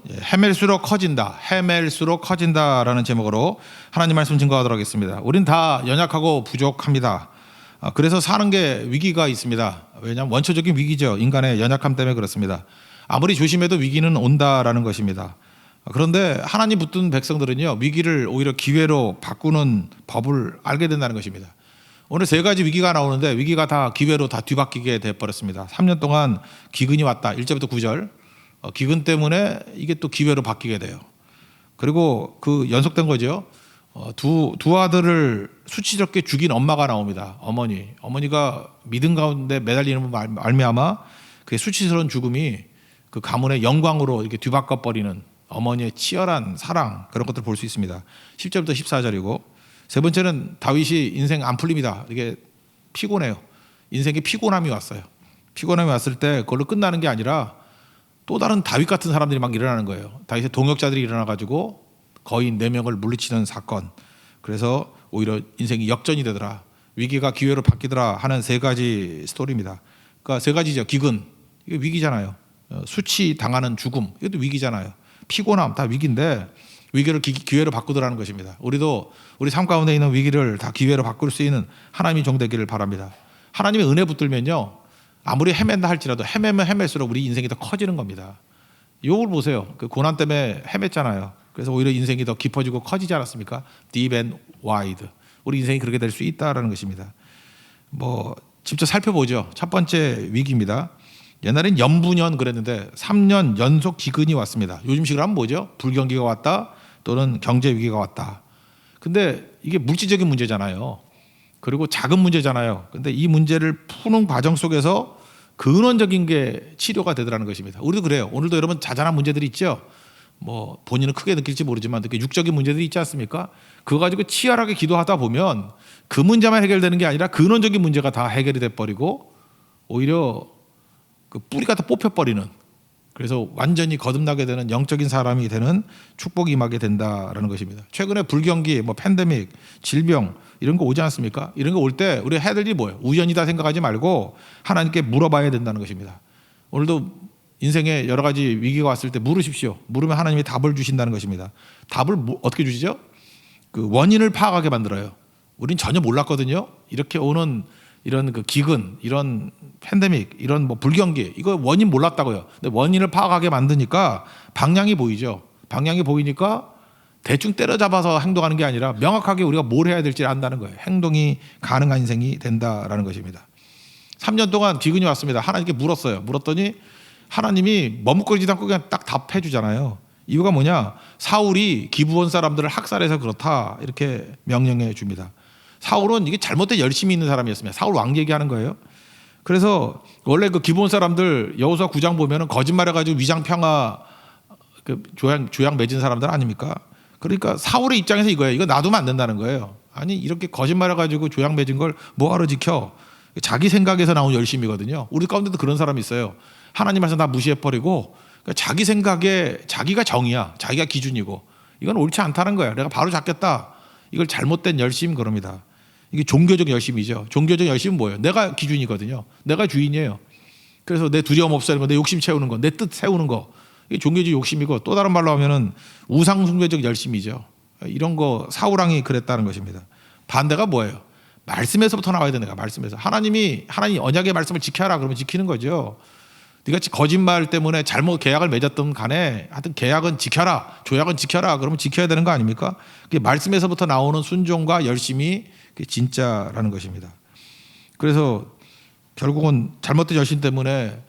헤맬수록 커진다, 헤맬수록 커진다라는 제목으로 하나님 말씀 증거하도록 하겠습니다. 우린 다 연약하고 부족합니다. 그래서 사는 게 위기가 있습니다. 왜냐하면 원초적인 위기죠. 인간의 연약함 때문에 그렇습니다. 아무리 조심해도 위기는 온다라는 것입니다. 그런데 하나님 붙든 백성들은요, 위기를 오히려 기회로 바꾸는 법을 알게 된다는 것입니다. 오늘 세 가지 위기가 나오는데 위기가 다 기회로 다 뒤바뀌게 돼버렸습니다. 3년 동안 기근이 왔다. 1절부터 9절. 기근 때문에 이게 또 기회로 바뀌게 돼요. 그리고 그 연속된 거죠. 두 아들을 수치스럽게 죽인 엄마가 나옵니다. 어머니가 믿음 가운데 매달리는 말미암아 그 수치스러운 죽음이 그 가문의 영광으로 이렇게 뒤바꿔 버리는 어머니의 치열한 사랑, 그런 것들을 볼 수 있습니다. 10절부터 14절이고, 세 번째는 다윗이 인생 안 풀립니다. 이게 피곤해요. 인생에 피곤함이 왔어요. 피곤함이 왔을 때 그걸로 끝나는 게 아니라 또 다른 다윗 같은 사람들이 막 일어나는 거예요. 다윗의 동역자들이 일어나가지고 거인 4명을 물리치는 사건. 그래서 오히려 인생이 역전이 되더라, 위기가 기회로 바뀌더라 하는 세 가지 스토리입니다. 그러니까 세 가지죠. 기근, 이게 위기잖아요. 수치 당하는 죽음, 이것도 위기잖아요. 피곤함, 다 위기인데 위기를 기회로 바꾸더라는 것입니다. 우리도 우리 삶 가운데 있는 위기를 다 기회로 바꿀 수 있는 하나님이 종되기를 바랍니다. 하나님의 은혜 붙들면요, 아무리 헤맨다 할지라도 헤매면 헤맬수록 우리 인생이 더 커지는 겁니다. 이걸 보세요. 그 고난 때문에 헤맸잖아요. 그래서 오히려 인생이 더 깊어지고 커지지 않았습니까? Deep and wide. 우리 인생이 그렇게 될 수 있다라는 것입니다. 직접 살펴보죠. 첫 번째 위기입니다. 옛날엔 연분연 그랬는데 3년 연속 기근이 왔습니다. 요즘식으로 하면 뭐죠? 불경기가 왔다, 또는 경제 위기가 왔다. 근데 이게 물질적인 문제잖아요. 그리고 작은 문제잖아요. 근데 이 문제를 푸는 과정 속에서 근원적인 게 치료가 되더라는 것입니다. 우리도 그래요. 오늘도 여러분 자잘한 문제들이 있죠. 본인은 크게 느낄지 모르지만 이렇게 육적인 문제들이 있지 않습니까? 그거 가지고 치열하게 기도하다 보면 그 문제만 해결되는 게 아니라 근원적인 문제가 다 해결이 돼 버리고 오히려 그 뿌리가 다 뽑혀버리는, 그래서 완전히 거듭나게 되는 영적인 사람이 되는 축복이 임하게 된다라는 것입니다. 최근에 불경기, 팬데믹, 질병 이런 거 오지 않습니까? 이런 거 올 때 우리가 해야 될 일이 뭐예요? 우연이다 생각하지 말고 하나님께 물어봐야 된다는 것입니다. 오늘도 인생에 여러 가지 위기가 왔을 때 물으십시오. 물으면 하나님이 답을 주신다는 것입니다. 답을 어떻게 주시죠? 그 원인을 파악하게 만들어요. 우린 전혀 몰랐거든요. 이렇게 오는 이런 그 기근, 이런 팬데믹, 이런 불경기, 이거 원인 몰랐다고요. 근데 원인을 파악하게 만드니까 방향이 보이죠. 방향이 보이니까 대충 때려잡아서 행동하는 게 아니라 명확하게 우리가 뭘 해야 될지 안다는 거예요. 행동이 가능한 인생이 된다라는 것입니다. 3년 동안 기근이 왔습니다. 하나님께 물었어요. 물었더니 하나님이 머뭇거리지 않고 그냥 딱 답해 주잖아요. 이유가 뭐냐? 사울이 기브온 사람들을 학살해서 그렇다, 이렇게 명령해 줍니다. 사울은 이게 잘못된 열심이 있는 사람이었습니다. 사울 왕 얘기하는 거예요. 그래서 원래 그 기브온 사람들 여호수아 9장 보면은 거짓말해가지고 위장평화 그 조약 맺은 사람들 아닙니까? 그러니까 사울의 입장에서 이거예요. 이거 놔두면 안 된다는 거예요. 아니 이렇게 거짓말해가지고 조약 맺은 걸 뭐하러 지켜? 자기 생각에서 나온 열심이거든요. 우리 가운데도 그런 사람이 있어요. 하나님 말씀 다 무시해버리고 그러니까 자기 생각에 자기가 정이야, 자기가 기준이고 이건 옳지 않다는 거예요. 내가 바로 잡겠다. 이걸 잘못된 열심 그럽니다. 이게 종교적 열심이죠. 종교적 열심은 뭐예요? 내가 기준이거든요. 내가 주인이에요. 그래서 내 두려움 없애는 거, 내 욕심 채우는 거, 내 뜻 세우는 거, 이게 종교적 욕심이고, 또 다른 말로 하면은 우상 숭배적 열심이죠. 이런 거 사울왕이 그랬다는 것입니다. 반대가 뭐예요? 말씀에서부터 나와야 되는 거야. 말씀에서 하나님 언약의 말씀을 지켜라 그러면 지키는 거죠. 네가 거짓말 때문에 잘못 계약을 맺었던 간에 하여튼 계약은 지켜라, 조약은 지켜라 그러면 지켜야 되는 거 아닙니까? 그게 말씀에서부터 나오는 순종과 열심이 그게 진짜라는 것입니다. 그래서 결국은 잘못된 열심 때문에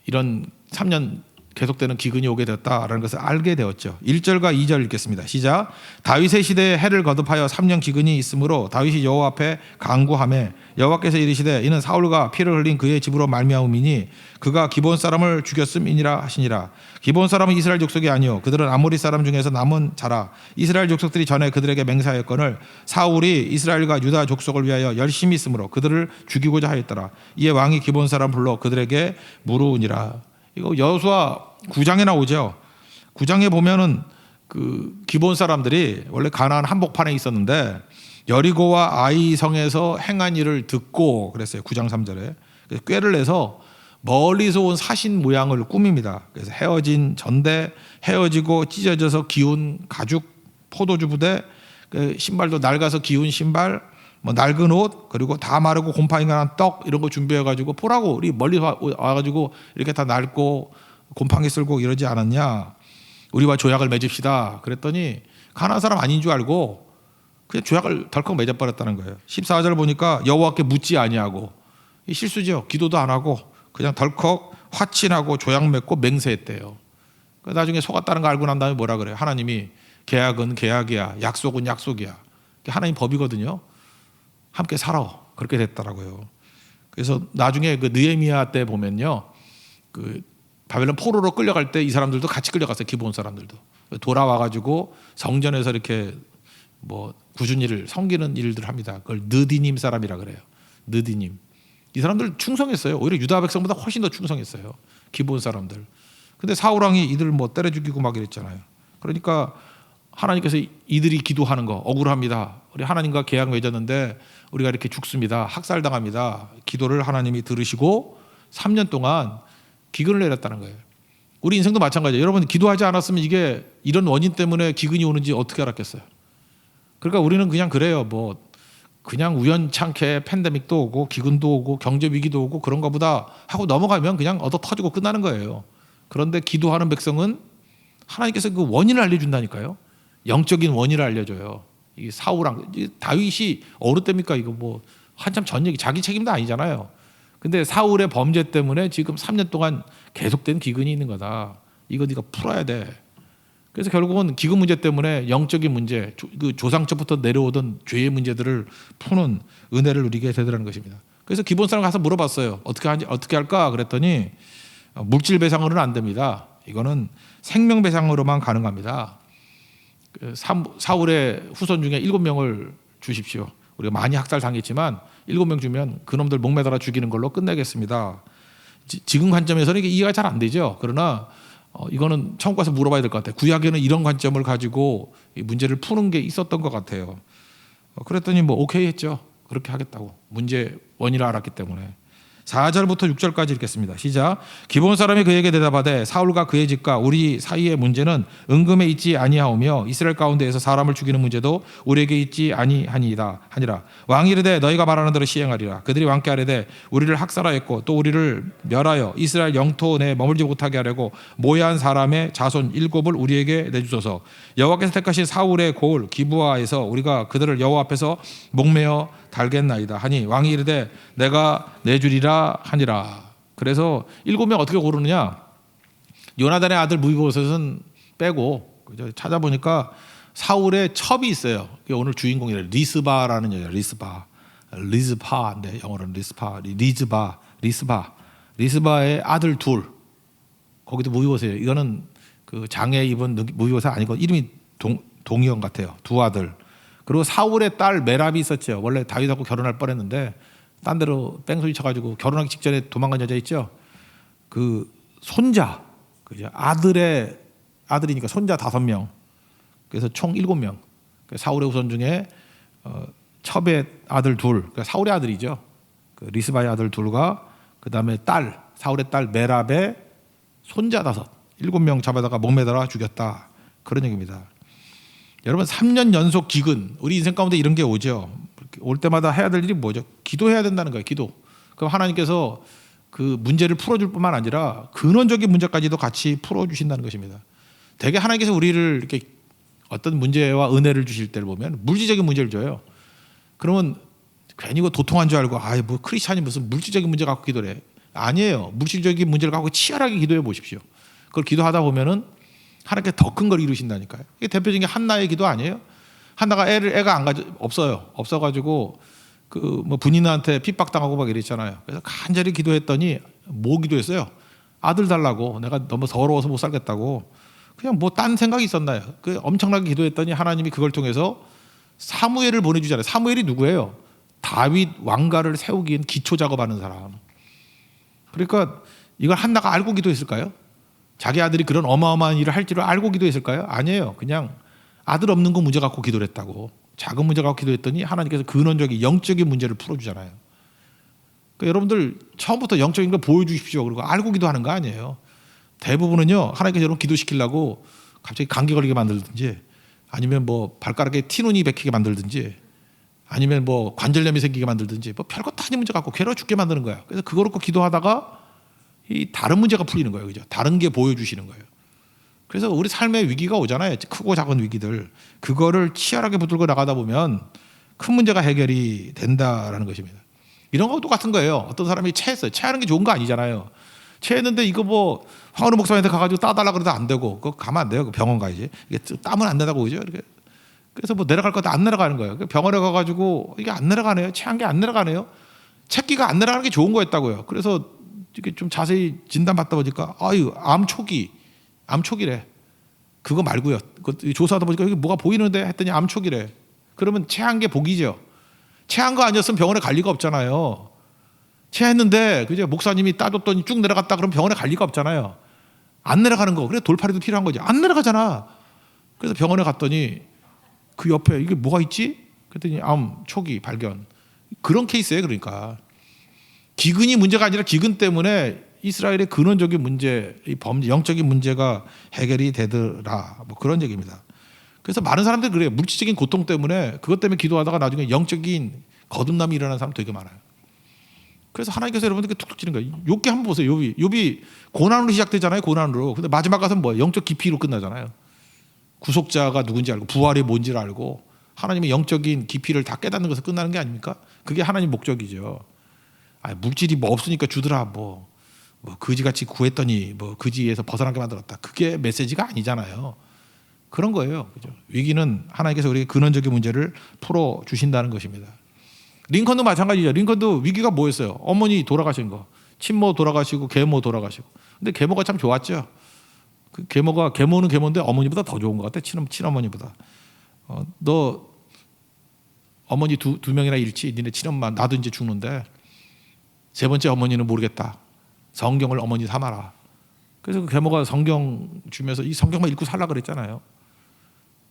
이런 3년 계속되는 기근이 오게 되었다라는 것을 알게 되었죠. 1절과 2절 읽겠습니다. 시작. 다윗의 시대에 해를 거듭하여 3년 기근이 있으므로 다윗이 여호와 앞에 간구하매 여호와께서 이르시되 이는 사울과 피를 흘린 그의 집으로 말미암음이니 그가 기브온 사람을 죽였음이니라 하시니라. 기브온 사람은 이스라엘 족속이 아니요 그들은 아모리 사람 중에서 남은 자라. 이스라엘 족속들이 전에 그들에게 맹세하였거늘 사울이 이스라엘과 유다 족속을 위하여 열심히 있으므로 그들을 죽이고자 하였더라. 이에 왕이 기브온 사람 불러 그들에게 물으니라. 이거 여호수아 9장에 나오죠. 9장에 보면은 그 기브온 사람들이 원래 가나안 한복판에 있었는데 여리고와 아이 성에서 행한 일을 듣고 그랬어요. 9장 3절에. 그래서 꾀를 내서 멀리서 온 사신 모양을 꾸밉니다. 그래서 헤어진 전대, 헤어지고 찢어져서 기운 가죽 포도주 부대, 그 신발도 낡아서 기운 신발, 뭐 낡은 옷, 그리고 다 마르고 곰팡이가 난 떡 이런 거 준비해가지고 보라고 우리 멀리 와가지고 이렇게 다 낡고 곰팡이 쓸고 이러지 않았냐? 우리와 조약을 맺읍시다. 그랬더니 가난한 사람 아닌 줄 알고 그냥 조약을 덜컥 맺어버렸다는 거예요. 14절 보니까 여호와께 묻지 아니하고, 이 실수죠. 기도도 안 하고 그냥 덜컥 화친하고 조약 맺고 맹세했대요. 나중에 속았다는 거 알고 난 다음에 뭐라 그래요? 하나님이 계약은 계약이야, 약속은 약속이야. 하나님 법이거든요. 함께 살아. 그렇게 됐더라고요. 그래서 나중에 그 느헤미야 때 보면요, 그 바벨론 포로로 끌려갈 때 이 사람들도 같이 끌려갔어요. 기브온 사람들도 돌아와가지고 성전에서 이렇게 뭐 굳은 일을 섬기는 일들 합니다. 그걸 느디님 사람이라 그래요. 느디님. 이 사람들 충성했어요. 오히려 유다 백성보다 훨씬 더 충성했어요. 기브온 사람들. 근데 사울 왕이 이들 뭐 때려 죽이고 막 이랬잖아요. 그러니까 하나님께서 이들이 기도하는 거 억울합니다. 우리 하나님과 계약 맺었는데 우리가 이렇게 죽습니다. 학살당합니다. 기도를 하나님이 들으시고 3년 동안 기근을 내렸다는 거예요. 우리 인생도 마찬가지예요. 여러분 기도하지 않았으면 이게 이런 원인 때문에 기근이 오는지 어떻게 알았겠어요. 그러니까 우리는 그냥 그래요. 뭐 그냥 우연찮게 팬데믹도 오고 기근도 오고 경제 위기도 오고 그런가 보다 하고 넘어가면 그냥 얻어 터지고 끝나는 거예요. 그런데 기도하는 백성은 하나님께서 그 원인을 알려준다니까요. 영적인 원인을 알려줘요. 이 사울왕, 다윗이 어느 때입니까? 이거 뭐 한참 전 얘기, 자기 책임도 아니잖아요. 근데 사울의 범죄 때문에 지금 3년 동안 계속된 기근이 있는 거다. 이거 네가 풀어야 돼. 그래서 결국은 기근 문제 때문에 영적인 문제, 그 조상처부터 내려오던 죄의 문제들을 푸는 은혜를 누리게 되더라는 것입니다. 그래서 기본 사람 가서 물어봤어요. 어떻게 할까? 그랬더니 물질 배상으로는 안 됩니다. 이거는 생명 배상으로만 가능합니다. 사울의 후손 중에 7명을 주십시오. 우리가 많이 학살 당했지만 7명 주면 그놈들 목매달아 죽이는 걸로 끝내겠습니다. 지금 관점에서는 이게 이해가 잘 안 되죠. 그러나 이거는 천국 가서 물어봐야 될 것 같아요. 구약에는 이런 관점을 가지고 이 문제를 푸는 게 있었던 것 같아요. 그랬더니 뭐 오케이 했죠. 그렇게 하겠다고. 문제 원인을 알았기 때문에. 4절부터 6절까지 읽겠습니다. 시작. 기브온 사람이 그에게 대답하되 사울과 그의 집과 우리 사이의 문제는 은금에 있지 아니하오며 이스라엘 가운데에서 사람을 죽이는 문제도 우리에게 있지 아니하니이다 하니라. 왕이 이르되 너희가 말하는 대로 시행하리라. 그들이 왕께 아뢰되 우리를 학살하였고 또 우리를 멸하여 이스라엘 영토 내에 머물지 못하게 하려고 모해한 사람의 자손 7을 우리에게 내주소서. 여호와께서 택하신 사울의 고을 기브아에서 우리가 그들을 여호와 앞에서 목매어 달겠나이다 하니 왕이 이르되 내가 내주리라 하니라. 그래서 7명 어떻게 고르느냐? 요나단의 아들 무비보셋은 빼고 찾아보니까 사울의 첩이 있어요. 오늘 주인공이래. 리스바라는 여자. 리스파인데 영어로는 리스바의 아들 둘. 거기도 무비보셋이에요. 이거는 그 장애 입은 무비보셋 아니고 이름이 동의원 같아요. 두 아들. 그리고 사울의 딸 메랍이 있었죠. 원래 다윗하고 결혼할 뻔했는데 딴 데로 뺑소니 쳐가지고 결혼하기 직전에 도망간 여자 있죠. 그 손자, 그죠? 아들이니까 손자 5명. 그래서 총 7명. 사울의 후손 중에 첩의 아들 둘, 그러니까 사울의 아들이죠. 그 리스바의 아들 둘과 그 다음에 사울의 딸 메랍의 손자 7명 잡아다가 목매달아 죽였다. 그런 얘기입니다. 여러분 3년 연속 기근, 우리 인생 가운데 이런 게 오죠. 올 때마다 해야 될 일이 뭐죠? 기도해야 된다는 거예요. 기도. 그럼 하나님께서 그 문제를 풀어줄 뿐만 아니라 근원적인 문제까지도 같이 풀어주신다는 것입니다. 대개 하나님께서 우리를 이렇게 어떤 문제와 은혜를 주실 때를 보면 물질적인 문제를 줘요. 그러면 괜히 이거 도통한 줄 알고 뭐 크리스찬이 무슨 물질적인 문제 갖고 기도를 해. 아니에요. 물질적인 문제를 갖고 치열하게 기도해 보십시오. 그걸 기도하다 보면은 하나님께 더 큰 걸 이루신다니까요. 이게 대표적인 게 한나의 기도 아니에요? 한나가 애가 없어가지고 그 뭐 분인한테 핍박당하고 막 이랬잖아요. 그래서 간절히 기도했더니 뭐 기도했어요? 아들 달라고. 내가 너무 더러워서 못 살겠다고. 그냥 뭐 딴 생각이 있었나요? 그 엄청나게 기도했더니 하나님이 그걸 통해서 사무엘을 보내주잖아요. 사무엘이 누구예요? 다윗 왕가를 세우기 위한 기초 작업하는 사람. 그러니까 이걸 한나가 알고 기도했을까요? 자기 아들이 그런 어마어마한 일을 할 줄을 알고 기도했을까요? 아니에요. 그냥 아들 없는 거 문제 갖고 기도를 했다고. 작은 문제 갖고 기도했더니 하나님께서 근원적인 영적인 문제를 풀어주잖아요. 그러니까 여러분들 처음부터 영적인 걸 보여주십시오. 그리고 알고 기도하는 거 아니에요. 대부분은요 하나님께서 여러분 기도시키려고 갑자기 감기 걸리게 만들든지, 아니면 뭐 발가락에 티눈이 박히게 만들든지, 아니면 뭐 관절염이 생기게 만들든지, 뭐 별것도 아닌 문제 갖고 괴로워 죽게 만드는 거야. 그래서 그거 놓고 기도하다가 이 다른 문제가 풀리는 거예요. 그죠? 다른 게 보여주시는 거예요. 그래서 우리 삶의 위기가 오잖아요. 크고 작은 위기들. 그거를 치열하게 붙들고 나가다 보면 큰 문제가 해결이 된다라는 것입니다. 이런 거 똑같은 거예요. 어떤 사람이 체했어요. 체하는 게 좋은 거 아니잖아요. 체했는데 이거 뭐 황은우 목사님한테 가가지고 따달라 그래도 안 되고, 그거 가면 안 돼요. 병원 가야지. 이게 땀은 안 내다고 그죠? 이렇게. 그래서 뭐 내려갈 것도 안 내려가는 거예요. 병원에 가가지고 이게 안 내려가네요. 체한 게 안 내려가네요. 체기가 안 내려가는 게 좋은 거였다고요. 그래서 이게 좀 자세히 진단 받다 보니까 암 초기래. 그거 말고요. 조사하다 보니까 이게 뭐가 보이는데 했더니 암 초기래. 그러면 체한 게 복이죠. 체한 거 아니었으면 병원에 갈 리가 없잖아요. 체했는데 그죠? 목사님이 따줬더니 쭉 내려갔다 그러면 병원에 갈 리가 없잖아요. 안 내려가는 거. 그래 돌파리도 필요한 거지. 안 내려가잖아. 그래서 병원에 갔더니 그 옆에 이게 뭐가 있지? 그랬더니 암 초기 발견. 그런 케이스예요. 그러니까 기근이 문제가 아니라 기근 때문에 이스라엘의 근원적인 문제, 이 범죄, 영적인 문제가 해결이 되더라. 뭐 그런 얘기입니다. 그래서 많은 사람들이 그래요. 물질적인 고통 때문에 그것 때문에 기도하다가 나중에 영적인 거듭남이 일어나는 사람 되게 많아요. 그래서 하나님께서 여러분들께 툭툭 치는 거예요. 욥기 한번 보세요. 욥이 고난으로 시작되잖아요. 고난으로. 근데 마지막 가서는 뭐 영적 깊이로 끝나잖아요. 구속자가 누군지 알고 부활이 뭔지를 알고 하나님의 영적인 깊이를 다 깨닫는 것에서 끝나는 게 아닙니까? 그게 하나님 목적이죠. 물질이 뭐 없으니까 주더라. 뭐 거지같이 구했더니 뭐 거지에서 벗어나게 만들었다. 그게 메시지가 아니잖아요. 그런 거예요. 그죠? 위기는 하나님께서 우리에게 근원적인 문제를 풀어 주신다는 것입니다. 링컨도 마찬가지죠. 링컨도 위기가 뭐였어요? 어머니 돌아가신 거, 친모 돌아가시고 계모 돌아가시고. 근데 계모가 참 좋았죠. 그 계모는 계모인데 어머니보다 더 좋은 것 같아. 친어머니보다. 너 어머니 두 명이나 잃지. 니네 친엄마 나도 이제 죽는데 세 번째 어머니는 모르겠다. 성경을 어머니 삼아라. 그래서 그 계모가 성경 주면서 이 성경만 읽고 살라 그랬잖아요.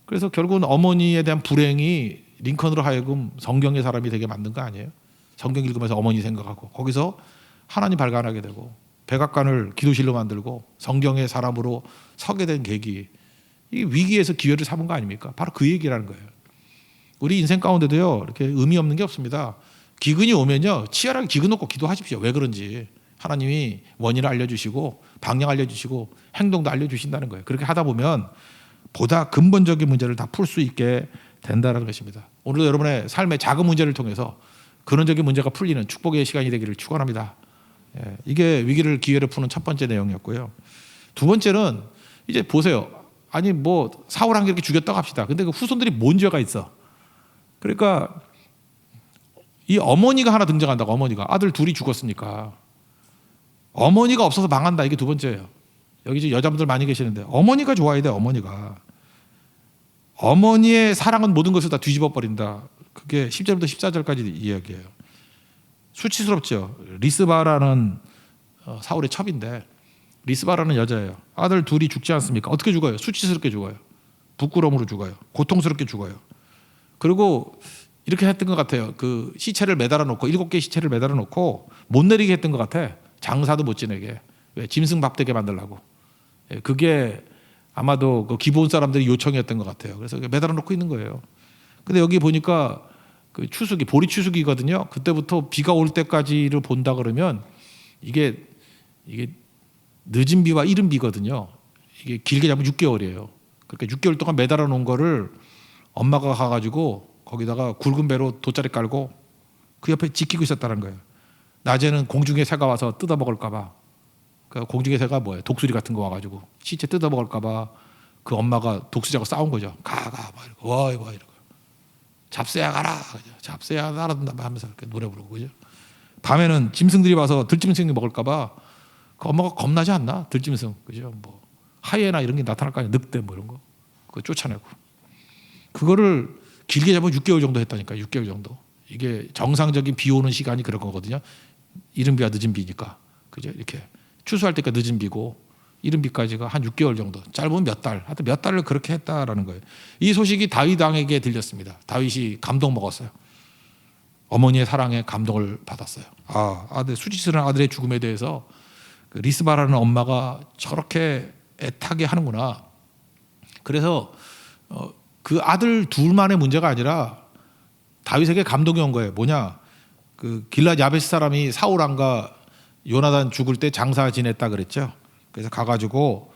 그래서 결국은 어머니에 대한 불행이 링컨으로 하여금 성경의 사람이 되게 만든 거 아니에요? 성경 읽으면서 어머니 생각하고 거기서 하나님 발견하게 되고 백악관을 기도실로 만들고 성경의 사람으로 서게 된 계기. 이 위기에서 기회를 삼은 거 아닙니까? 바로 그 얘기라는 거예요. 우리 인생 가운데도요 이렇게 의미 없는 게 없습니다. 기근이 오면요 치열하게 기근 놓고 기도하십시오. 왜 그런지 하나님이 원인을 알려주시고 방향 알려주시고 행동도 알려주신다는 거예요. 그렇게 하다 보면 보다 근본적인 문제를 다 풀 수 있게 된다는 것입니다. 오늘도 여러분의 삶의 작은 문제를 통해서 근원적인 문제가 풀리는 축복의 시간이 되기를 축원합니다. 이게 위기를 기회를 푸는 첫 번째 내용이었고요. 두 번째는 이제 보세요. 아니 뭐 사울 한 개 이렇게 죽였다고 합시다. 근데 그 후손들이 뭔 죄가 있어? 그러니까 이 어머니가 하나 등장한다고. 어머니가 아들 둘이 죽었으니까 어머니가 없어서 망한다. 이게 두 번째예요. 여기 이제 여자분들 많이 계시는데 어머니가 좋아야 돼. 어머니의 사랑은 모든 것을 다 뒤집어 버린다. 그게 10절부터 14절까지 이야기예요. 수치스럽죠. 리스바라는 사울의 첩인데 리스바라는 여자예요. 아들 둘이 죽지 않습니까? 어떻게 죽어요? 수치스럽게 죽어요. 부끄러움으로 죽어요. 고통스럽게 죽어요. 그리고 이렇게 했던 것 같아요. 그 시체를 매달아 놓고 7개의 시체를 매달아 놓고 못 내리게 했던 것 같아. 장사도 못 지내게. 왜? 짐승 밥 되게 만들라고. 그게 아마도 그 기본 사람들이 요청이었던 것 같아요. 그래서 매달아 놓고 있는 거예요. 근데 여기 보니까 그 추수기, 보리 추수기거든요. 그때부터 비가 올 때까지를 본다 그러면 이게 늦은 비와 이른 비거든요. 이게 길게 잡으면 6개월이에요. 그러니까 6개월 동안 매달아 놓은 거를 엄마가 가가지고 거기다가 굵은 배로 돗자리 깔고 그 옆에 지키고 있었다는 거예요. 낮에는 공중의 새가 와서 뜯어 먹을까 봐. 그러니까 공중의 새가 뭐예요? 독수리 같은 거 와가지고 시체 뜯어 먹을까 봐 그 엄마가 독수리하고 싸운 거죠. 가 막 이러고 와 이러고 잡새야 가라. 잡새야 날아든다 하면서 이렇게 노래 부르고 그죠. 밤에는 짐승들이 와서 들짐승이 먹을까 봐 그 엄마가 겁나지 않나? 들짐승 그죠. 뭐 하이에나 이런 게 나타날 거 아니야. 늑대 뭐 이런 거 그거 쫓아내고 그거를 길게 잡으면 6개월 정도 했다니까. 6개월 정도. 이게 정상적인 비 오는 시간이 그런 거거든요. 이른 비와 늦은 비니까. 그죠? 이렇게 추수할 때가 늦은 비고 이른 비까지가 한 6개월 정도. 짧으면 몇 달. 하여튼 몇 달을 그렇게 했다라는 거예요. 이 소식이 다윗 왕에게 들렸습니다. 다윗이 감동 먹었어요. 어머니의 사랑에 감동을 받았어요. 아들 수치스러운 아들의 죽음에 대해서 그 리스바라는 엄마가 저렇게 애타게 하는구나. 그래서 그 아들 둘만의 문제가 아니라 다윗에게 감동이 온 거예요. 뭐냐? 그 길랏 야베스 사람이 사울 왕과 요나단 죽을 때 장사 지냈다 그랬죠. 그래서 가가지고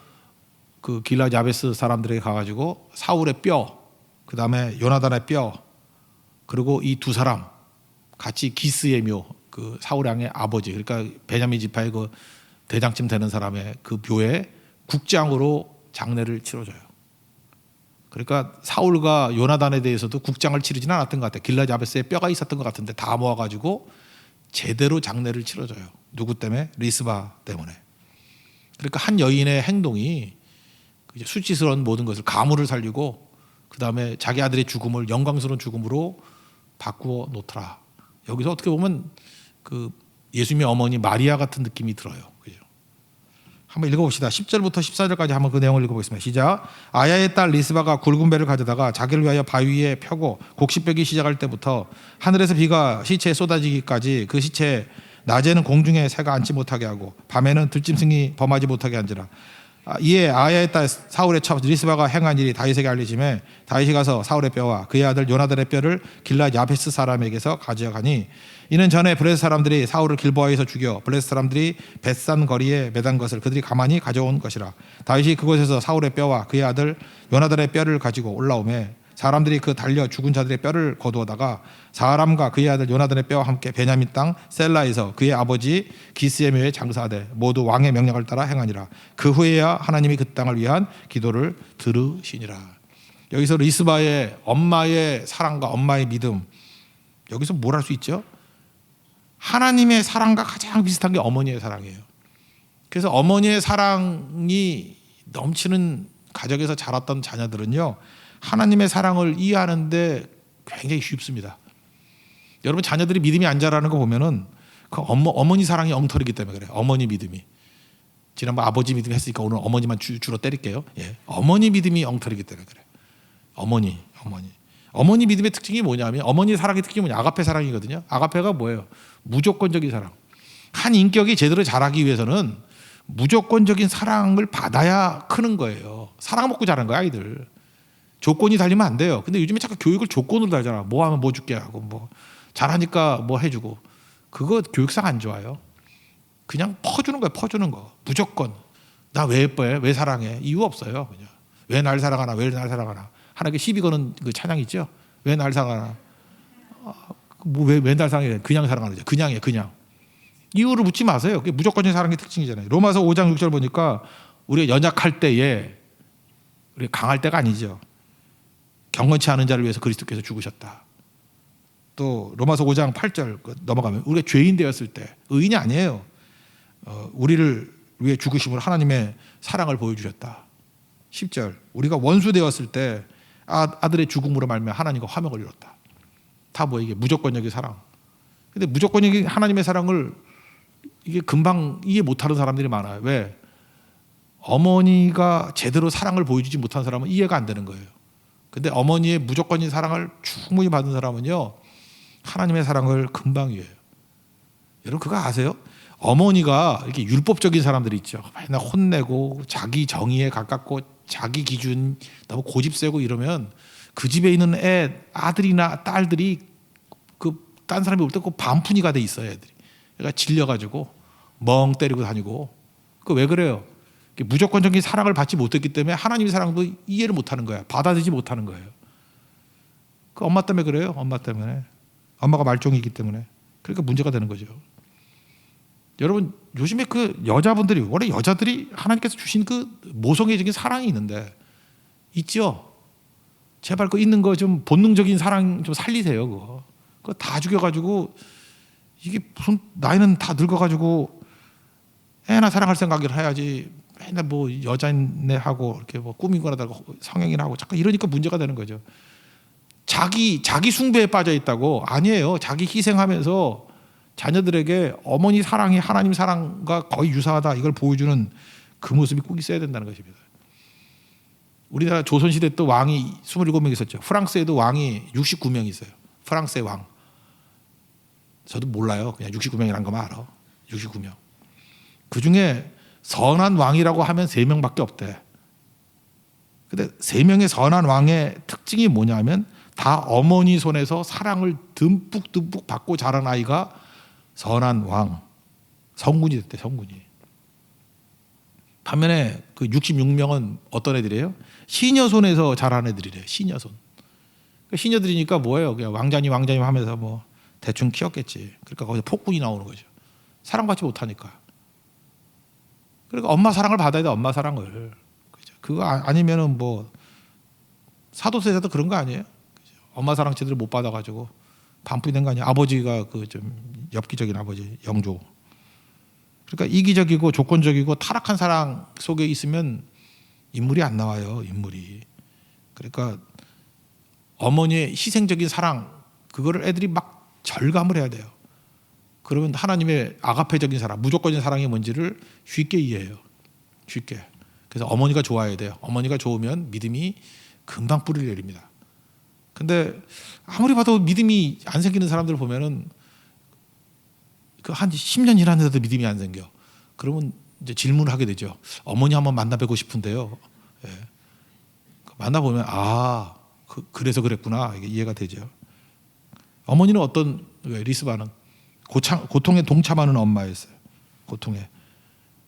그 길랏 야베스 사람들에게 가가지고 사울의 뼈, 그 다음에 요나단의 뼈, 그리고 이 두 사람 같이 기스의 묘, 그 사울 왕의 아버지, 그러니까 베냐민 지파의 그 대장쯤 되는 사람의 그 묘에 국장으로 장례를 치러줘요. 그러니까 사울과 요나단에 대해서도 국장을 치르지는 않았던 것 같아요. 길랏 야베스에 뼈가 있었던 것 같은데 다 모아가지고 제대로 장례를 치러줘요. 누구 때문에? 리스바 때문에. 그러니까 한 여인의 행동이 수치스러운 모든 것을, 가문을 살리고 그 다음에 자기 아들의 죽음을 영광스러운 죽음으로 바꾸어 놓더라. 여기서 어떻게 보면 그 예수님의 어머니 마리아 같은 느낌이 들어요. 그죠? 한번 읽어봅시다. 10절부터 14절까지 한번 그 내용을 읽어보겠습니다. 시작. 아야의 딸 리스바가 굵은 배를 가져다가 자기를 위하여 바위에 펴고 곡식배기 시작할 때부터 하늘에서 비가 시체에 쏟아지기까지 그 시체에 낮에는 공중에 새가 앉지 못하게 하고 밤에는 들짐승이 범하지 못하게 한지라. 이에 아야의 딸 사울의 첩 리스바가 행한 일이 다윗에게 알려짐에 다윗이 가서 사울의 뼈와 그의 아들 요나단의 뼈를 길랏 야베스 사람에게서 가져가니 이는 전에 블레셋 사람들이 사울을 길보아에서 죽여 블레셋 사람들이 벳산 거리에 매단 것을 그들이 가만히 가져온 것이라. 다윗이 그곳에서 사울의 뼈와 그의 아들 요나단의 뼈를 가지고 올라오매 사람들이 그 달려 죽은 자들의 뼈를 거두어다가 사람과 그의 아들 요나단의 뼈와 함께 베냐민 땅 셀라에서 그의 아버지 기스의 묘에 장사하되 모두 왕의 명령을 따라 행하니라. 그 후에야 하나님이 그 땅을 위한 기도를 들으시니라. 여기서 리스바의 엄마의 사랑과 엄마의 믿음, 여기서 뭘 할 수 있죠? 하나님의 사랑과 가장 비슷한 게 어머니의 사랑이에요. 그래서 어머니의 사랑이 넘치는 가정에서 자랐던 자녀들은요, 하나님의 사랑을 이해하는데 굉장히 쉽습니다. 여러분 자녀들이 믿음이 안 자라는 거 보면은 그 어머니 사랑이 엉터리기 때문에 그래요. 어머니 믿음이. 지난번 아버지 믿음 했으니까 오늘 어머니만 주로 때릴게요. 예. 어머니 믿음이 엉터리기 때문에 그래요. 어머니 믿음의 특징이 뭐냐면, 어머니 사랑의 특징이 뭐냐? 아가페 사랑이거든요. 아가페가 뭐예요? 무조건적인 사랑. 한 인격이 제대로 자라기 위해서는 무조건적인 사랑을 받아야 크는 거예요. 사랑 먹고 자란 거야 아이들. 조건이 달리면 안 돼요. 근데 요즘에 자꾸 교육을 조건으로 달잖아. 뭐 하면 뭐 줄게 하고, 뭐 잘하니까 뭐 해주고. 그거 교육상 안 좋아요. 그냥 퍼주는 거야. 퍼주는 거. 무조건. 나 왜 예뻐해? 왜 사랑해? 이유 없어요. 그냥. 왜 날 사랑하나? 왜 날 사랑하나? 하나님께 시비 거는 그 찬양 있죠? 왜 날 사랑하나? 왜 날 사랑해? 그냥 사랑하는 거죠. 그냥이에요. 그냥. 이유를 묻지 마세요. 그게 무조건적인 사랑의 특징이잖아요. 로마서 5장 6절 보니까 우리가 연약할 때에, 우리가 강할 때가 아니죠. 경건치 않은 자를 위해서 그리스도께서 죽으셨다. 또 로마서 5장 8절 넘어가면 우리가 죄인 되었을 때, 의인이 아니에요. 우리를 위해 죽으심으로 하나님의 사랑을 보여주셨다. 10절 우리가 원수 되었을 때 아들의 죽음으로 말미암아 하나님과 화목을 이뤘다. 다 뭐 이게 무조건적인 사랑. 근데 무조건적인 하나님의 사랑을 이게 금방 이해 못하는 사람들이 많아요. 왜? 어머니가 제대로 사랑을 보여주지 못한 사람은 이해가 안 되는 거예요. 근데 어머니의 무조건적인 사랑을 충분히 받은 사람은요, 하나님의 사랑을 금방 이해해요. 여러분 그거 아세요? 어머니가 이렇게 율법적인 사람들이 있죠. 맨날 혼내고 자기 정의에 가깝고 자기 기준 너무 고집세고 이러면 그 집에 있는 아들이나 딸들이 그 딴 사람이 올 때 꼭 반푼이가 돼 있어요. 애들이. 그러니까 질려가지고 멍 때리고 다니고. 그 왜 그래요? 무조건적인 사랑을 받지 못했기 때문에 하나님의 사랑도 이해를 못하는 거야. 받아들이지 못하는 거예요. 그 엄마 때문에 그래요. 엄마 때문에. 엄마가 말종이기 때문에. 그러니까 문제가 되는 거죠. 여러분 요즘에 그 여자분들이, 원래 여자들이 하나님께서 주신 그 모성애적인 사랑이 있는데 있죠. 제발 그 있는 거 좀 본능적인 사랑 좀 살리세요. 그거 다 죽여가지고, 이게 무슨 나이는 다 늙어가지고 애나 사랑할 생각을 해야지. 맨날 뭐 여자네 하고 이렇게 뭐 꾸미거나 성형이나 하고 자꾸 이러니까 문제가 되는 거죠. 자기 숭배에 빠져 있다고. 아니에요. 자기 희생하면서 자녀들에게 어머니 사랑이 하나님 사랑과 거의 유사하다, 이걸 보여주는 그 모습이 꼭 있어야 된다는 것입니다. 우리나라 조선시대 또 왕이 27명 있었죠. 프랑스에도 왕이 69명 있어요. 프랑스의 왕. 저도 몰라요. 그냥 69명이라는 것만 알아. 69명. 그 중에 선한 왕이라고 하면 3명밖에 없대. 근데 3명의 선한 왕의 특징이 뭐냐면 다 어머니 손에서 사랑을 듬뿍 받고 자란 아이가 선한 왕, 성군이 됐대. 성군이. 반면에 그 66명은 어떤 애들이에요? 시녀 손에서 자란 애들이래요. 시녀 손. 그러니까 시녀들이니까 뭐예요? 그냥 왕자님 하면서 뭐 대충 키웠겠지. 그러니까 거기서 폭군이 나오는 거죠. 사랑받지 못하니까. 그러니까 엄마 사랑을 받아야 돼. 엄마 사랑을. 그죠? 그거 아니면은 뭐 사도세자도 그런 거 아니에요? 그죠? 엄마 사랑 제대로 못 받아가지고 반푼이 된 거 아니에요? 아버지가 그 좀 엽기적인 아버지 영조. 그러니까 이기적이고 조건적이고 타락한 사랑 속에 있으면 인물이 안 나와요. 인물이. 그러니까 어머니의 희생적인 사랑 그거를 애들이 막 절감을 해야 돼요. 그러면 하나님의 아가페적인 사랑, 무조건적인 사랑이 뭔지를 쉽게 이해해요. 쉽게. 그래서 어머니가 좋아야 돼요. 어머니가 좋으면 믿음이 금방 뿌리를 내립니다. 근데 아무리 봐도 믿음이 안 생기는 사람들 보면은 그 한 10년 지났는데도 믿음이 안 생겨. 그러면 이제 질문을 하게 되죠. 어머니 한번 만나뵙고 싶은데요. 예. 만나보면 그래서 그랬구나. 이게 이해가 되죠. 어머니는 어떤 리스바는 고통에 동참하는 엄마였어요. 고통에.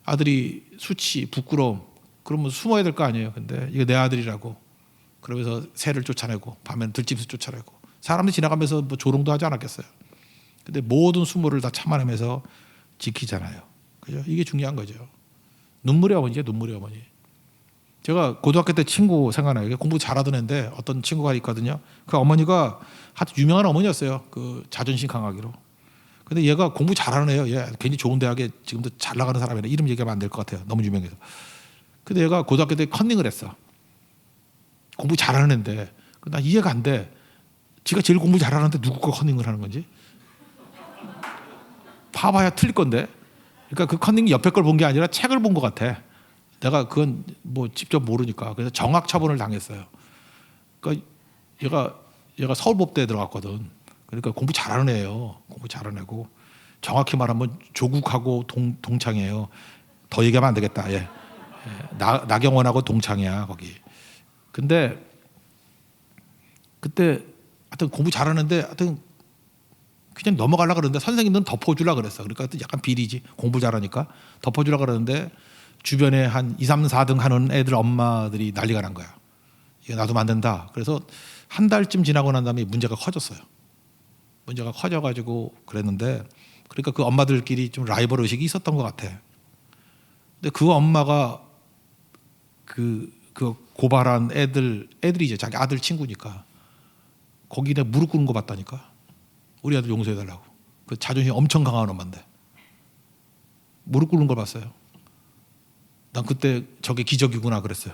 아들이 수치, 부끄러움 그러면 숨어야 될 거 아니에요. 근데 이거 내 아들이라고 그러면서 새를 쫓아내고 밤에는 들짐승 쫓아내고 사람들이 지나가면서 뭐 조롱도 하지 않았겠어요. 근데 모든 수모를 다 참아내면서 지키잖아요. 그죠? 이게 중요한 거죠. 눈물의 어머니죠. 눈물의 어머니. 제가 고등학교 때 친구 생각나요. 공부 잘하던 애인데 어떤 친구가 있거든요. 그 어머니가 하여튼 유명한 어머니였어요. 그 자존심 강하기로. 근데 얘가 공부 잘하는 애예요. 얘 굉장히 좋은 대학에 지금도 잘 나가는 사람이라 이름 얘기하면 안 될 것 같아요. 너무 유명해서. 근데 얘가 고등학교 때 컨닝을 했어. 공부 잘하는 애인데 나 이해가 안 돼. 지가 제일 공부 잘하는데 누구 거 컨닝을 하는 건지. 봐봐야 틀릴 건데. 그러니까 그 컨닝 옆에 걸 본 게 아니라 책을 본 것 같아. 내가 그건 뭐 직접 모르니까. 그래서 정학 처분을 당했어요. 그러니까 얘가 서울법대에 들어갔거든. 그러니까 공부 잘하는 애예요. 공부 잘하는 애고 정확히 말하면 조국하고 동창이에요. 더 얘기하면 안 되겠다. 예. 나경원하고 동창이야 거기. 근데 그때 하여튼 공부 잘하는데 하여튼 그냥 넘어가려고 그러는데 선생님은 덮어주려고 그랬어. 그러니까 약간 비리지. 공부 잘하니까 덮어주려고 그러는데 주변에 한 2, 3, 4등 하는 애들 엄마들이 난리가 난 거야. 이거 놔두면 안 된다. 그래서 한 달쯤 지나고 난 다음에 문제가 커졌어요. 문제가 커져가지고 그랬는데 그러니까 그 엄마들끼리 좀 라이벌 의식이 있었던 것 같아. 근데 그 엄마가 그 고발한 애들이 이제 자기 아들 친구니까 거기에 무릎 꿇는 거 봤다니까. 우리 아들 용서해달라고. 그 자존심 엄청 강한 엄마인데 무릎 꿇는 걸 봤어요. 난 그때 저게 기적이구나 그랬어요.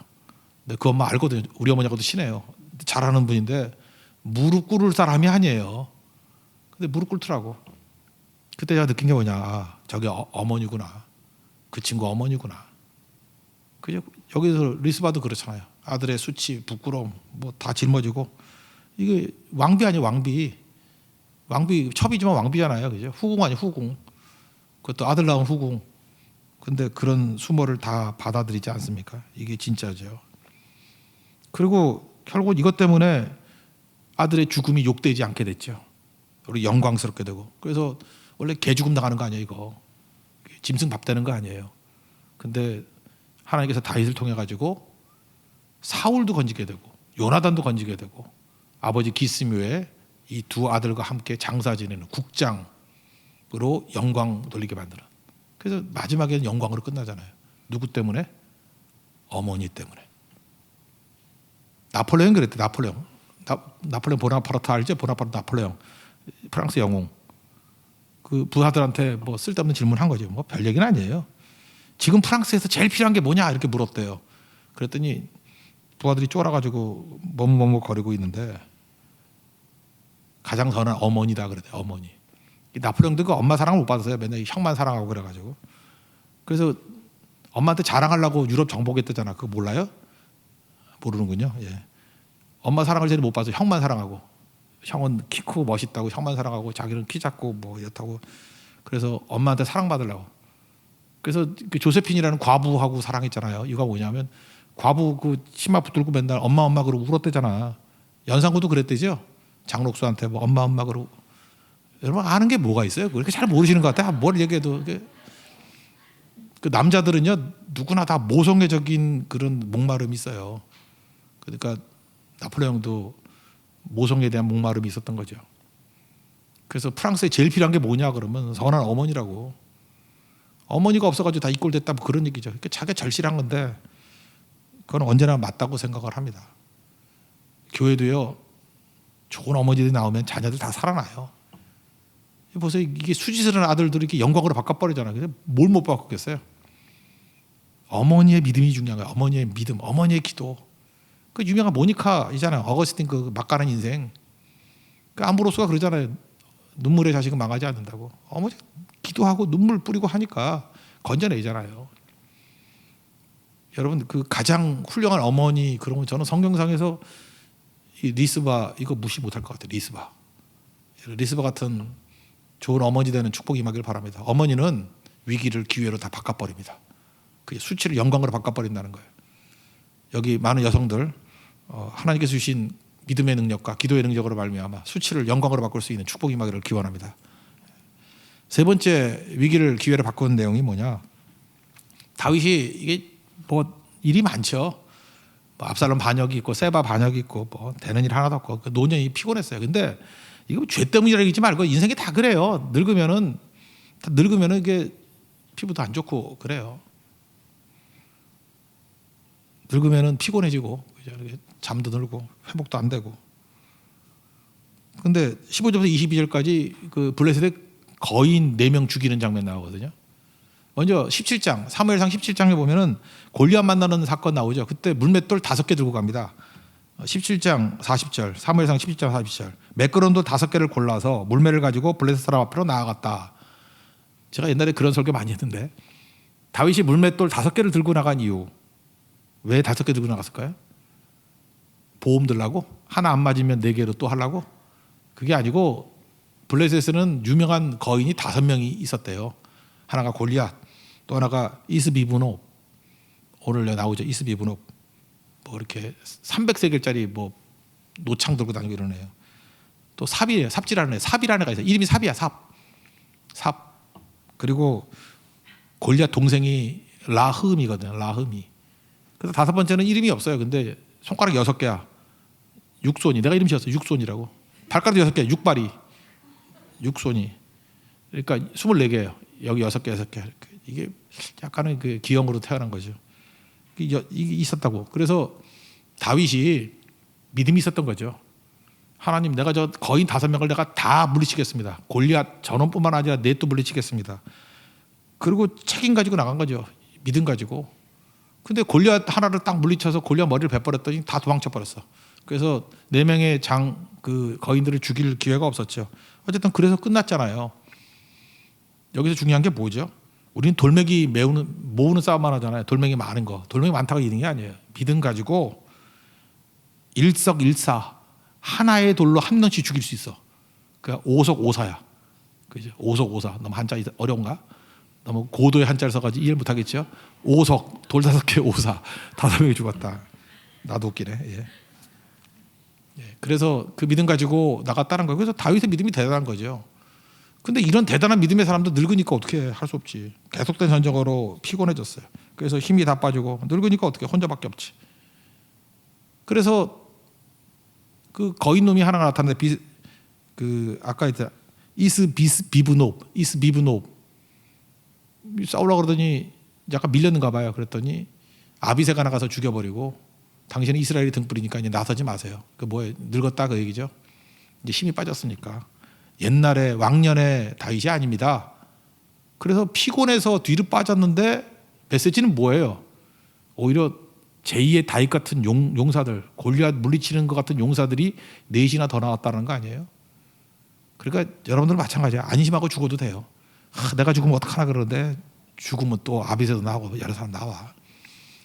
근데 그 엄마 알거든요. 우리 어머니하고도 친해요. 잘하는 분인데 무릎 꿇을 사람이 아니에요. 근데 무릎 꿇더라고. 그때 제가 느낀 게 뭐냐. 저게 어머니구나. 그 친구 어머니구나. 그죠? 여기서 리스바도 그렇잖아요. 아들의 수치, 부끄러움 뭐 다 짊어지고 이게 왕비 아니에요. 왕비 첩이지만 왕비잖아요. 그죠? 후궁 아니에요. 후궁. 그것도 아들 낳은 후궁. 근데 그런 수모를 다 받아들이지 않습니까? 이게 진짜죠. 그리고 결국 이것 때문에 아들의 죽음이 욕되지 않게 됐죠. 우리 영광스럽게 되고. 그래서 원래 개죽음 당하는 거 아니에요, 이거. 짐승 밥 되는 거 아니에요. 근데 하나님께서 다윗을 통해 가지고 사울도 건지게 되고 요나단도 건지게 되고 아버지 기스묘에 이 두 아들과 함께 장사 지내는 국장으로 영광 돌리게 만드는. 그래서 마지막에는 영광으로 끝나잖아요. 누구 때문에? 어머니 때문에. 나폴레옹 그랬대. 나폴레옹 보나파르트 알죠? 보나파르트 나폴레옹. 프랑스 영웅. 그 부하들한테 뭐 쓸데없는 질문한 거죠. 뭐 별 얘기는 아니에요. 지금 프랑스에서 제일 필요한 게 뭐냐 이렇게 물었대요. 그랬더니 부하들이 쫄아가지고 머뭇머뭇거리고 있는데 가장 선한 어머니다 그랬대요. 어머니. 나폴레옹도 그 엄마 사랑을 못 받았어요. 맨날 형만 사랑하고 그래가지고. 그래서 엄마한테 자랑하려고 유럽 정복했대잖아. 그거 몰라요? 모르는군요. 예. 엄마 사랑을 제대로 못 받아서 형만 사랑하고. 형은 키 크고 멋있다고 형만 사랑하고 자기는 키 작고 뭐 이렇다고. 그래서 엄마한테 사랑받으려고. 그래서 그 조세핀이라는 과부하고 사랑했잖아요. 이유가 뭐냐면 과부 그 치마 붙들고 맨날 엄마 엄마 그러고 울었대잖아. 연산구도 그랬대죠. 장록수한테 뭐 엄마 엄마 그러고. 여러분 아는 게 뭐가 있어요? 그렇게 잘 모르시는 것 같아. 뭘 얘기해도 그 남자들은요 누구나 다 모성애적인 그런 목마름이 있어요. 그러니까 나폴레옹도 모성에 대한 목마름이 있었던 거죠. 그래서 프랑스에 제일 필요한 게 뭐냐 그러면 선한 어머니라고. 어머니가 없어가지고 다 이꼴됐다 뭐 그런 얘기죠. 그러니까 자기가 절실한 건데 그건 언제나 맞다고 생각을 합니다. 교회도요 좋은 어머니들이 나오면 자녀들 다 살아나요. 보세요. 이게 수지스러운 아들들이 이렇게 영광으로 바꿔버리잖아요. 뭘 못 바꾸겠어요? 어머니의 믿음이 중요한 거예요. 어머니의 믿음, 어머니의 기도. 그 유명한 모니카이잖아요. 어거스틴 그 막가는 인생. 그 암브로스가 그러잖아요. 눈물의 자식은 망하지 않는다고. 어머니 기도하고 눈물 뿌리고 하니까 건져내잖아요. 여러분 그 가장 훌륭한 어머니 그런 거 저는 성경상에서 이 리스바 이거 무시 못할 것 같아요. 리스바 같은 좋은 어머니 되는 축복이 임하길 바랍니다. 어머니는 위기를 기회로 다 바꿔버립니다. 그게 수치를 영광으로 바꿔버린다는 거예요. 여기 많은 여성들 하나님께서 주신 믿음의 능력과 기도의 능력으로 말미암아 수치를 영광으로 바꿀 수 있는 축복이 임하기를 기원합니다. 세 번째 위기를 기회로 바꾸는 내용이 뭐냐? 다윗이 이게 뭐 일이 많죠. 뭐 압살롬 반역이 있고 세바 반역이 있고 뭐 되는 일 하나도 없고 그 노년이 피곤했어요. 근데 이거 죄 때문이라 얘기지 말고 인생이 다 그래요. 늙으면은 이게 피부도 안 좋고 그래요. 늙으면은 피곤해지고 잠도 들고 회복도 안 되고. 근데 15절부터 22절까지 그 블레셋의 거인 4명 죽이는 장면 나오거든요. 먼저 17장 사무엘상 17장에 보면은 골리앗 만나는 사건 나오죠. 그때 물맷돌 5개 들고 갑니다. 17장 40절 사무엘상 17장 40절 매끄러운 돌 5개를 골라서 물매를 가지고 블레셋 사람 앞으로 나아갔다. 제가 옛날에 그런 설교 많이 했는데 다윗이 물맷돌 5개를 들고 나간 이유 왜 5개 들고 나갔을까요? 보험 들라고? 하나 안 맞으면 4개로 또 하려고? 그게 아니고 블레셋에는 유명한 거인이 5명이 있었대요. 하나가 골리앗, 또 하나가 이스비브노. 오늘 나오죠. 이스비브노. 뭐 이렇게 300세겔짜리 뭐 노창 들고 다니고 이러네요. 또 삽이에요. 삽질하는 애. 삽이라는 애가 있어요. 이름이 삽이야. 삽. 그리고 골리앗 동생이 라흠이거든요. 라흠이. 그래서 5번째는 이름이 없어요. 근데 손가락 6개야. 육손이. 내가 이름 지었어. 육손이라고. 발가락 6개. 육발이. 육손이. 그러니까 24개예요. 여기 6개. 이게 약간은 그 기형으로 태어난 거죠. 이게 있었다고. 그래서 다윗이 믿음이 있었던 거죠. 하나님, 내가 저 거인 5명을 내가 다 물리치겠습니다. 골리앗 전원뿐만 아니라 넷도 물리치겠습니다. 그리고 책임 가지고 나간 거죠. 믿음 가지고. 근데 골리앗 하나를 딱 물리쳐서 골리앗 머리를 베버렸더니 다 도망쳐 버렸어. 그래서 4명의 그 거인들을 죽일 기회가 없었죠. 어쨌든 그래서 끝났잖아요. 여기서 중요한 게 뭐죠? 우리는 돌멩이 모으는 싸움만 하잖아요. 돌멩이 많은 거. 돌멩이 많다고 이기는 게 아니에요. 믿음 가지고 일석일사 하나의 돌로 한 명씩 죽일 수 있어. 그러니까 오석오사야. 그죠? 오석오사. 너무 한자 어려운가? 너무 고도의 한자를 써가지고 이해를 못하겠죠? 오석, 돌 5개 오사. 5명이 죽었다. 나도 웃기네. 예. 그래서 그 믿음 가지고 나갔다는 거예요. 그래서 다윗의 믿음이 대단한 거죠. 근데 이런 대단한 믿음의 사람도 늙으니까 어떻게 할 수 없지. 계속된 전쟁으로 피곤해졌어요. 그래서 힘이 다 빠지고 늙으니까 어떻게 혼자밖에 없지. 그래서 그 거인 놈이 하나가 나타났는데 그 아까 했던 이스비브노브 싸우려고 그러더니 약간 밀렸는가 봐요. 그랬더니 아비새가 나가서 죽여버리고 당신은 이스라엘이 등불이니까 이제 나서지 마세요. 그 뭐예요? 늙었다 그 얘기죠. 이제 힘이 빠졌으니까. 옛날에 왕년의 다윗이 아닙니다. 그래서 피곤해서 뒤로 빠졌는데 메시지는 뭐예요? 오히려 제2의 다윗 같은 용사들, 골리앗 물리치는 것 같은 용사들이 4이나 더 나왔다는 거 아니에요? 그러니까 여러분들은 마찬가지야. 안심하고 죽어도 돼요. 내가 죽으면 어떡하나 그러는데 죽으면 또 아비새도 나오고 여러 사람 나와.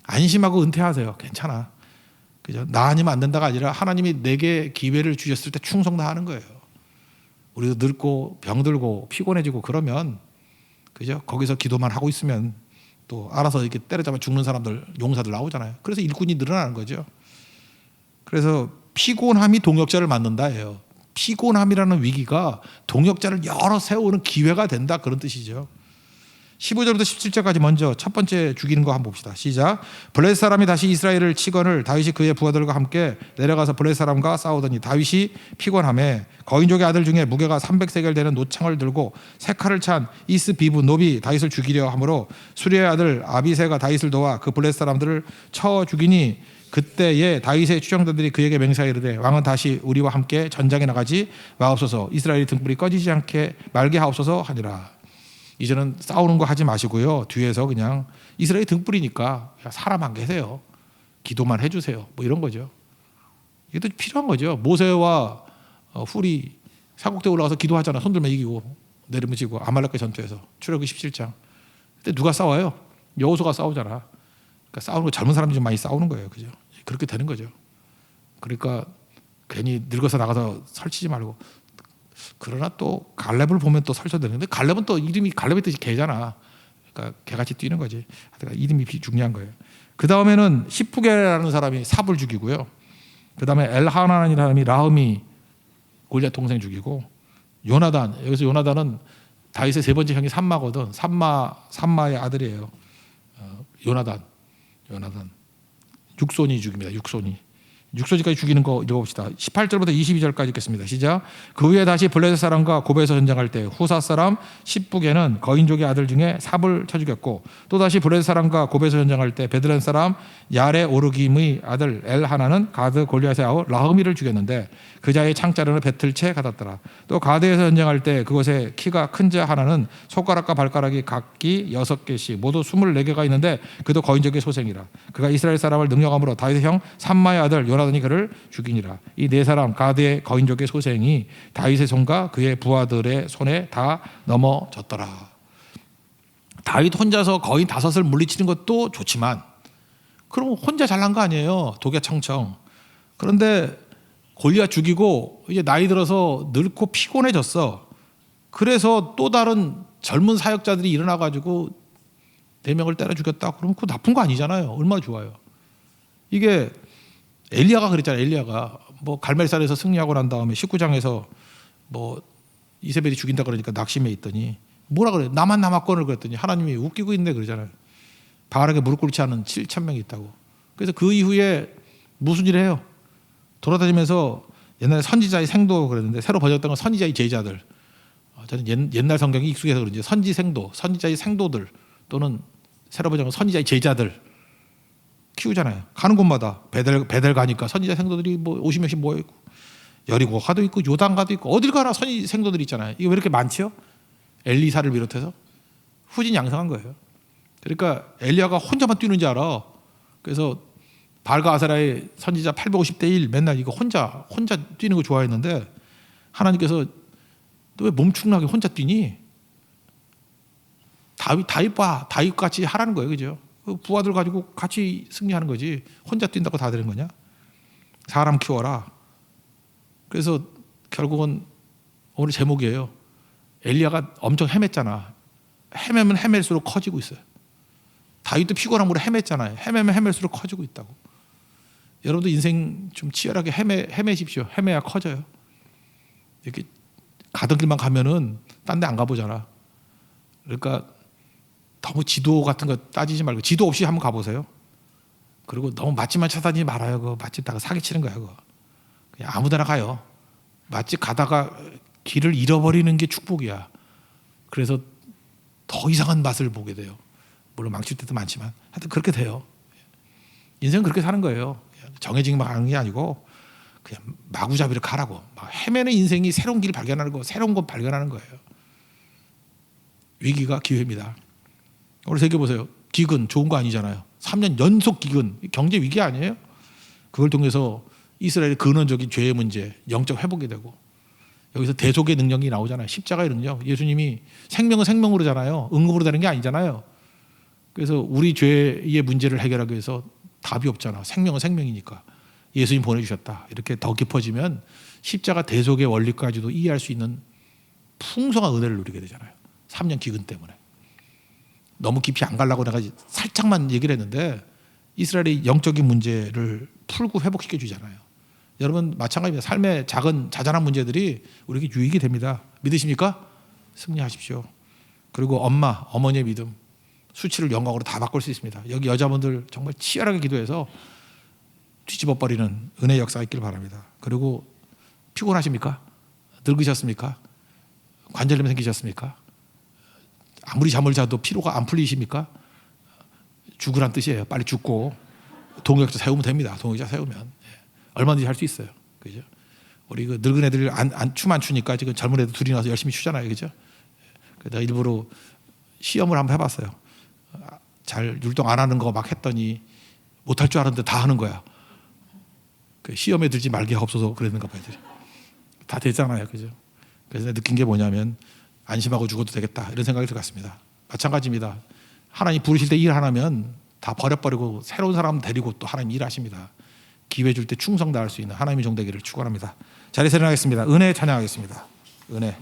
안심하고 은퇴하세요. 괜찮아. 그죠? 나 아니면 안 된다가 아니라 하나님이 내게 기회를 주셨을 때 충성 다하는 거예요. 우리도 늙고 병들고 피곤해지고 그러면 그죠? 거기서 기도만 하고 있으면 또 알아서 이렇게 때려잡아 죽는 사람들, 용사들 나오잖아요. 그래서 일꾼이 늘어나는 거죠. 그래서 피곤함이 동역자를 만든다예요. 피곤함이라는 위기가 동역자를 여러 세우는 기회가 된다, 그런 뜻이죠. 15절부터 17절까지 먼저 첫 번째 죽이는 거 한번 봅시다. 시작. 블레셋 사람이 다시 이스라엘을 치거늘 다윗이 그의 부하들과 함께 내려가서 블레셋 사람과 싸우더니 다윗이 피곤함에 거인족의 아들 중에 무게가 300세겔 되는 노창을 들고 세 칼을 찬 이스비브 노비 다윗을 죽이려 하므로 수리의 아들 아비새가 다윗을 도와 그 블레셋 사람들을 쳐 죽이니 그때에 다윗의 추종자들이 그에게 맹세하여 이르되 왕은 다시 우리와 함께 전장에 나가지 마옵소서, 이스라엘의 등불이 꺼지지 않게 말게 하옵소서 하니라. 이제는 싸우는 거 하지 마시고요, 뒤에서 그냥 이스라엘 등불이니까 사람 안 계세요, 기도만 해주세요, 뭐 이런 거죠. 이게 또 필요한 거죠. 모세와 훌이 사국대 올라가서 기도하잖아. 손들면 이기고 내리면 지고, 아말렉과 전투에서 출애굽기 17장. 그때 누가 싸워요? 여호수아가 싸우잖아. 그러니까 싸우는 거 젊은 사람들이 많이 싸우는 거예요, 그죠? 그렇게 되는 거죠. 그러니까 괜히 늙어서 나가서 설치지 말고. 그러나 또 갈렙을 보면 또 설쳐되는데, 갈렙은 또 이름이, 갈렙의 뜻이 개잖아. 그러니까 개같이 뛰는 거지. 그러니까 이름이 중요한 거예요. 그 다음에는 시프게라는 사람이 삽을 죽이고요. 그 다음에 엘하나라는 사람이 라흠이 골리앗 동생 죽이고, 요나단, 여기서 요나단은 다윗의 세 번째 형이 삼마거든. 삼마의 아들이에요. 요나단 육손이 죽입니다. 육손이까지 죽이는 거 읽어봅시다. 18절부터 22절까지 읽겠습니다. 시작. 그 후에 다시 블레셋 사람과 고베에서 전쟁할 때 후사 사람 시프게는 거인족의 아들 중에 삽을 쳐 죽였고, 또 다시 블레셋 사람과 고베에서 전쟁할 때 베들레헴 사람 야레 오르김의 아들 엘하나는 가드 골리앗의 아우 라흐미를 죽였는데 그 자의 창자루는 배틀채 같았더라. 또 가드에서 전쟁할 때 그곳에 키가 큰 자 하나는 손가락과 발가락이 각기 6개씩 모두 24개가 있는데 그도 거인족의 소생이라. 그가 이스라엘 사람을 능력함으로 다윗의 형 삼마의 아들 요나단이 그를 죽이니라. 이 네 사람 가드의 거인족의 소생이 다윗의 손과 그의 부하들의 손에 다 넘어졌더라. 다윗 혼자서 거인 5을 물리치는 것도 좋지만, 그럼 혼자 잘난 거 아니에요, 독야청청. 그런데 골리앗 죽이고 이제 나이 들어서 늙고 피곤해졌어. 그래서 또 다른 젊은 사역자들이 일어나가지고 4명을 때려 죽였다. 그러면 그거 나쁜 거 아니잖아요. 얼마나 좋아요. 이게 엘리야가 그랬잖아요. 엘리야가 뭐 갈멜산에서 승리하고 난 다음에 19장에서 뭐 이세벨이 죽인다 그러니까 낙심해 있더니 뭐라 그래? 나만 남았건을 그랬더니 하나님이 웃기고 있네 그러잖아요. 바알에게 무릎 꿇지 않은 7,000명이 있다고. 그래서 그 이후에 무슨 일을 해요? 돌아다니면서 옛날에 선지자의 생도 그랬는데, 새로 번역된 건 선지자의 제자들. 저는 옛날 성경이 익숙해서 그런지 선지 생도, 선지자의 생도들, 또는 새로 번역은 선지자의 제자들 키우잖아요. 가는 곳마다 베델 가니까 선지자 생도들이 뭐 50명씩 모여 있고, 여리고가도 있고 요단가도 있고, 어딜 가나 선지 생도들이 있잖아요. 이게 왜 이렇게 많지요? 엘리사를 비롯해서 후진양성한 거예요. 그러니까 엘리야가 혼자만 뛰는 줄 알아. 그래서 바알과 아세라의 선지자 850대 1 맨날 이거 혼자 뛰는 거 좋아했는데, 하나님께서 너 왜 몸축나게 혼자 뛰니? 다윗 같이 하라는 거예요, 그죠? 부하들 가지고 같이 승리하는 거지. 혼자 뛴다고 다 되는 거냐? 사람 키워라. 그래서 결국은 오늘 제목이에요. 엘리야가 엄청 헤맸잖아. 헤매면 헤맬수록 커지고 있어요. 다윗도 피곤함으로 헤맸잖아요. 헤매면 헤맬수록 커지고 있다고. 여러분도 인생 좀 치열하게 헤매십시오. 헤매야 커져요. 이렇게 가던 길만 가면은 딴 데 안 가보잖아. 그러니까 너무 지도 같은 거 따지지 말고 지도 없이 한번 가보세요. 그리고 너무 맛집만 찾아다니지 말아요. 그 맛집다가 사기치는 거야. 그거. 그냥 아무데나 가요. 맛집 가다가 길을 잃어버리는 게 축복이야. 그래서 더 이상한 맛을 보게 돼요. 물론 망칠 때도 많지만 하여튼 그렇게 돼요. 인생은 그렇게 사는 거예요. 정해지기만 하는 게 아니고 그냥 마구잡이로 가라고. 막 헤매는 인생이 새로운 길을 발견하는 거, 새로운 것 발견하는 거예요. 위기가 기회입니다. 오늘 생각해보세요. 기근 좋은 거 아니잖아요. 3년 연속 기근, 경제 위기 아니에요? 그걸 통해서 이스라엘의 근원적인 죄의 문제, 영적 회복이 되고, 여기서 대속의 능력이 나오잖아요. 십자가의 능력. 예수님이 생명은 생명으로잖아요. 응급으로 되는 게 아니잖아요. 그래서 우리 죄의 문제를 해결하기 위해서 답이 없잖아. 생명은 생명이니까 예수님 보내주셨다. 이렇게 더 깊어지면 십자가 대속의 원리까지도 이해할 수 있는 풍성한 은혜를 누리게 되잖아요. 3년 기근 때문에. 너무 깊이 안 가려고 내가 살짝만 얘기를 했는데 이스라엘의 영적인 문제를 풀고 회복시켜 주잖아요. 여러분 마찬가지입니다. 삶의 작은 자잘한 문제들이 우리에게 유익이 됩니다. 믿으십니까? 승리하십시오. 그리고 어머니의 믿음, 수치를 영광으로 다 바꿀 수 있습니다. 여기 여자분들 정말 치열하게 기도해서 뒤집어 버리는 은혜의 역사가 있길 바랍니다. 그리고 피곤하십니까? 늙으셨습니까? 관절염 생기셨습니까? 아무리 잠을 자도 피로가 안 풀리십니까? 죽으란 뜻이에요. 빨리 죽고 동역자 세우면 됩니다. 동역자 세우면 얼마든지 할 수 있어요. 그죠? 우리 그 늙은 애들 춤 안 추니까 지금 젊은 애들 둘이 나서 열심히 추잖아요. 그죠? 그래서 일부러 시험을 한번 해봤어요. 잘 율동 안 하는 거 막 했더니 못할 줄 알았는데 다 하는 거야. 그 시험에 들지 말게 없어서 그랬는가 봐요. 다 됐잖아요. 그죠? 그래서 느낀 게 뭐냐면 안심하고 죽어도 되겠다 이런 생각이 들었습니다. 마찬가지입니다. 하나님 부르실 때 일 하나면 다 버려버리고 새로운 사람 데리고 또 하나님 일하십니다. 기회 줄 때 충성 다할 수 있는 하나님의 종 되기를 축원합니다. 자리에서 일어나겠습니다. 은혜 찬양하겠습니다. 은혜.